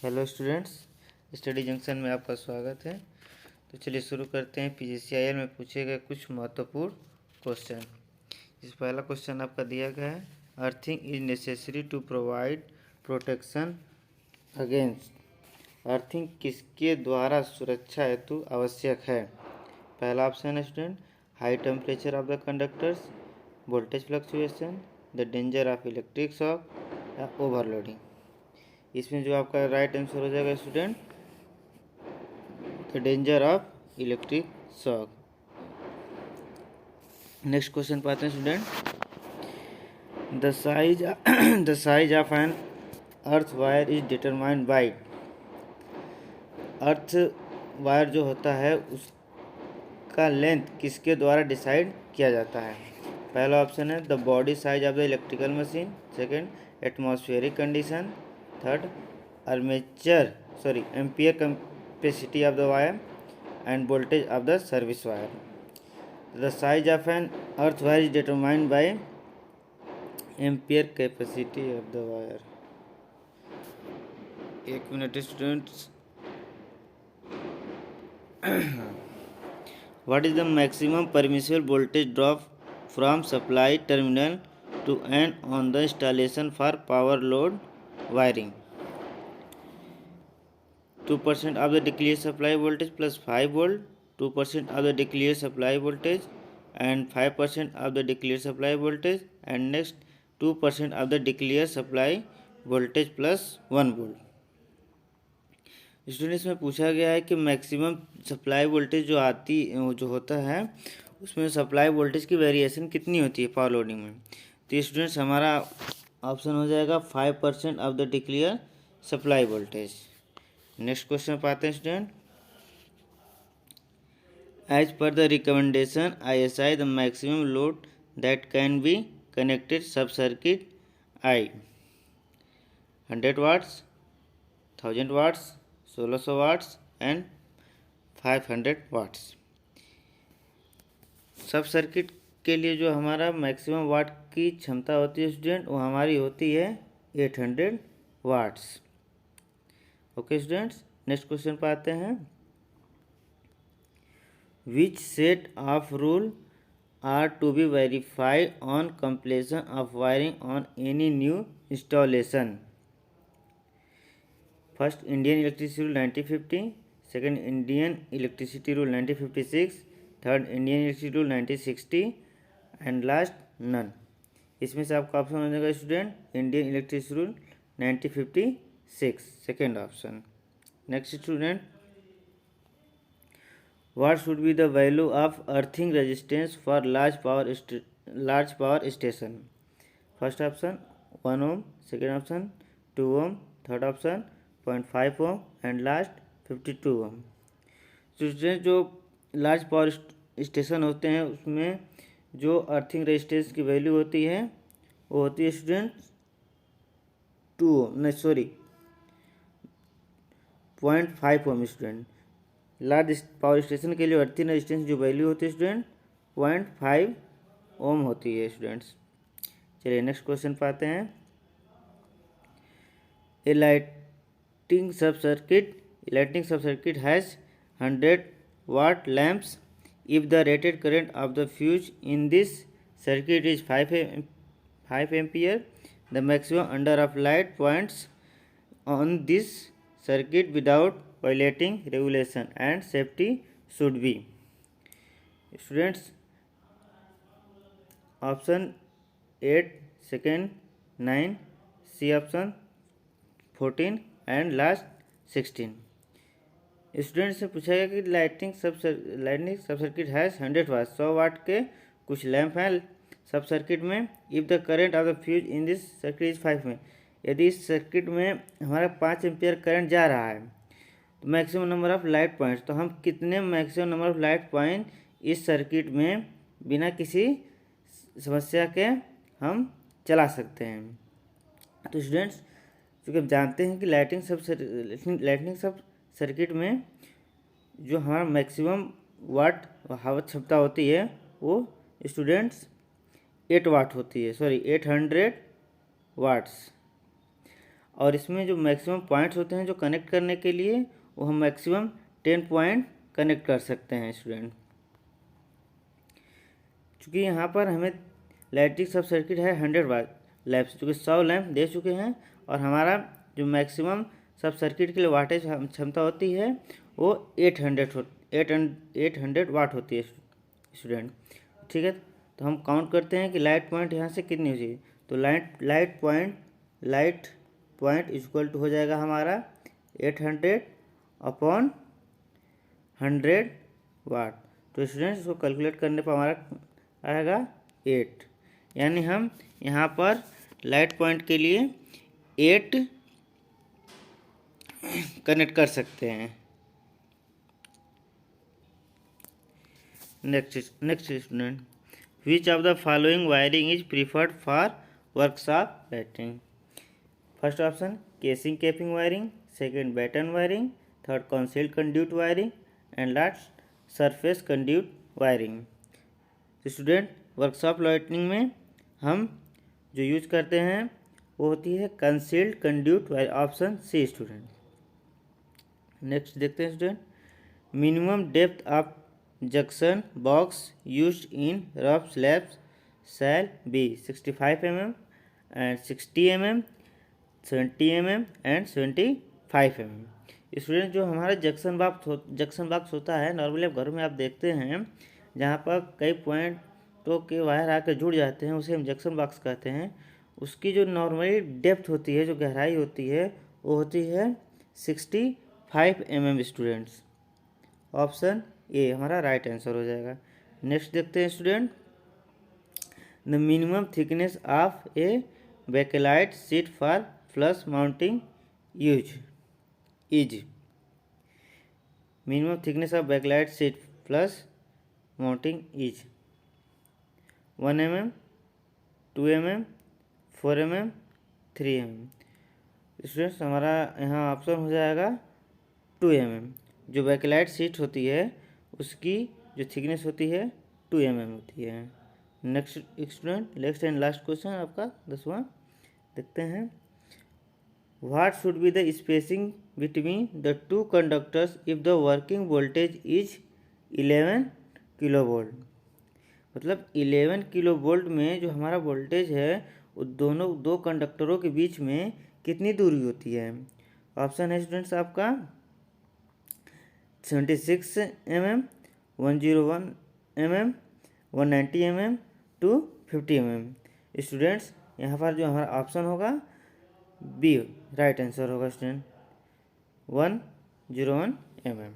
Hello students, study junction में आपका स्वागत है। तो चलिए शुरू करते हैं पीजीसीआईएल में पूछे गए कुछ महत्वपूर्ण क्वेश्चन। इस पहला क्वेश्चन आपका दिया गया है, earthing is necessary to provide protection against. Earthing किसके द्वारा सुरक्षा हेतु आवश्यक है? पहला ऑप्शन है student, high temperature of the conductors, voltage fluctuation, the danger of electric shock या ओवरलोडिंग। इसमें जो आपका राइट आंसर हो जाएगा student, the danger of electric shock. Next question पाते हैं student, the size of an earth wire is determined by. Earth wire जो होता है उसका लेंथ किसके द्वारा डिसाइड किया जाता है? पहला ऑप्शन है the body size of the electrical machine, second atmospheric condition, third ampere capacity of the wire and voltage of the service wire. The size of an earth wire is determined by ampere capacity of the wire. एक मिनट students, what is the maximum permissible voltage drop from supply terminal to end on the installation for power load wiring? 2% of the declared supply voltage plus 5 volt, 2% of the declared supply voltage and 5% of the declared supply voltage, and next 2% of the declared supply voltage plus 1 volt। Students में पूछा गया है कि maximum supply voltage जो होता है उसमें supply voltage की वेरिएशन कितनी होती है पावर लोडिंग में। तो स्टूडेंट्स हमारा ऑप्शन हो जाएगा 5% of the declare supply voltage. Next question पाते हैं student, as per the recommendation ISI the maximum load that can be connected sub circuit आई 100 watts, 1000 watts, 1600 watts and 500 watts. Sub circuit के लिए जो हमारा मैक्सिमम वाट की क्षमता होती है स्टूडेंट, वो हमारी होती है 800 watts. Okay students, next question पे आते हैं, which set of rule are to be verified on completion of wiring on any new installation? First Indian electricity rule 1950, second Indian electricity rule 1956, third Indian electricity rule 1960 and last none. इसमें से आपका option हो जाएगा student Indian electricity rule 1956, second option. Next student, what should be the value of earthing resistance for large power station? First option 1 ohm, second option 2 ohm, third option 0.5 ohm and last 52 ohm. Student जो large power station होते हैं उसमें जो earthing resistance की value होती है वो होती है स्टूडेंट 0.5 ओम। स्टूडेंट लार्ज पावर स्टेशन के लिए अर्थिंग रेजिस्टेंस जो वैल्यू होती है स्टूडेंट 0.5 ओम होती है स्टूडेंट्स। चलिए नेक्स्ट क्वेश्चन पे आते हैं, ए लाइटिंग सब circuit has 100 watt lamps. If the rated current of the fuse in this circuit is 5 ampere, the maximum number of light points on this circuit without violating regulation and safety should be? Students, option 8, second 9, C option 14 and last 16। Student से पूछा गया कि lighting सब circuit has 100 वाट, 100 वाट के कुछ lamp हैं सब circuit में। If the current of the fuse in this circuit is 5 में, यदि इस सर्किट में हमारा 5 एम्पियर करंट जा रहा है तो maximum number of light points, तो हम कितने maximum number of light point इस सर्किट में बिना किसी समस्या के हम चला सकते हैं। तो स्टूडेंट्स चूँकि हम जानते हैं कि लाइटिंग सब सर्किट में जो हमारा मैक्सिमम वाट हवा क्षमता होती है वो स्टूडेंट्स 8 वाट होती है, 800 वाट्स। और इसमें जो मैक्सिमम पॉइंट्स होते हैं जो कनेक्ट करने के लिए, वो हम मैक्सिमम 10 पॉइंट कनेक्ट कर सकते हैं स्टूडेंट। चूँकि यहाँ पर हमें लाइटिंग सब सर्किट है 100 वाट लैंप्स, चूँकि 100 लैंप दे चुके हैं, और हमारा जो मैक्सिमम सब सर्किट के लिए वाटेज क्षमता होती है वो 800 वाट होती है स्टूडेंट। ठीक है, तो हम काउंट करते हैं कि लाइट पॉइंट यहाँ से कितनी हो जाएगी। तो लाइट पॉइंट इक्वल टू हो जाएगा हमारा 800 अपॉन 100 वाट। तो स्टूडेंट्स इसको कैलकुलेट करने पर हमारा आएगा 8, यानी हम यहाँ पर लाइट पॉइंट के लिए 8 कनेक्ट कर सकते हैं। Next student, which of the following wiring is preferred for workshop lighting. First option casing capping wiring, second batten wiring, third concealed conduit wiring and last surface conduit wiring. Student workshop lighting में हम जो use करते हैं वो होती है concealed conduit wiring, option C student. Next देखते हैं student, minimum depth of junction box used in rough slabs shall be 65 mm and 60 mm, 70 mm and 75 mm। Student जो हमारा जंक्शन बॉक्स होता है, नॉर्मली आप घरों में आप देखते हैं जहाँ पर कई पॉइंटों के वायर आकर जुड़ जाते हैं, उसे हम जंक्शन बॉक्स कहते हैं। उसकी जो नॉर्मली डेप्थ होती है, जो गहराई होती है, वो होती है 65 mm स्टूडेंट्स। ऑप्शन ए हमारा राइट आंसर हो जाएगा। नेक्स्ट देखते हैं student, the minimum thickness of a backlite sheet for flush mounting is minimum thickness of backlite sheet flush mounting is 1 mm, 2 mm, 4 mm, 3 mm। Students हमारा यहाँ option हो जाएगा 2 mm। जो बैकलाइट शीट होती है उसकी जो थिकनेस होती है 2 mm होती है। Next student, next and last question आपका 10वां देखते हैं, what should be the spacing between the two conductors if the working voltage is 11 kilovolt. मतलब 11 किलोवोल्ट में जो हमारा वोल्टेज है वो दो कंडक्टरों के बीच में कितनी दूरी होती है। ऑप्शन है स्टूडेंट्स आपका 76 mm, 101 mm, 190 mm to 50 mm। Students यहाँ पर जो हमारा ऑप्शन होगा बी राइट आंसर होगा स्टूडेंट, 101 mm।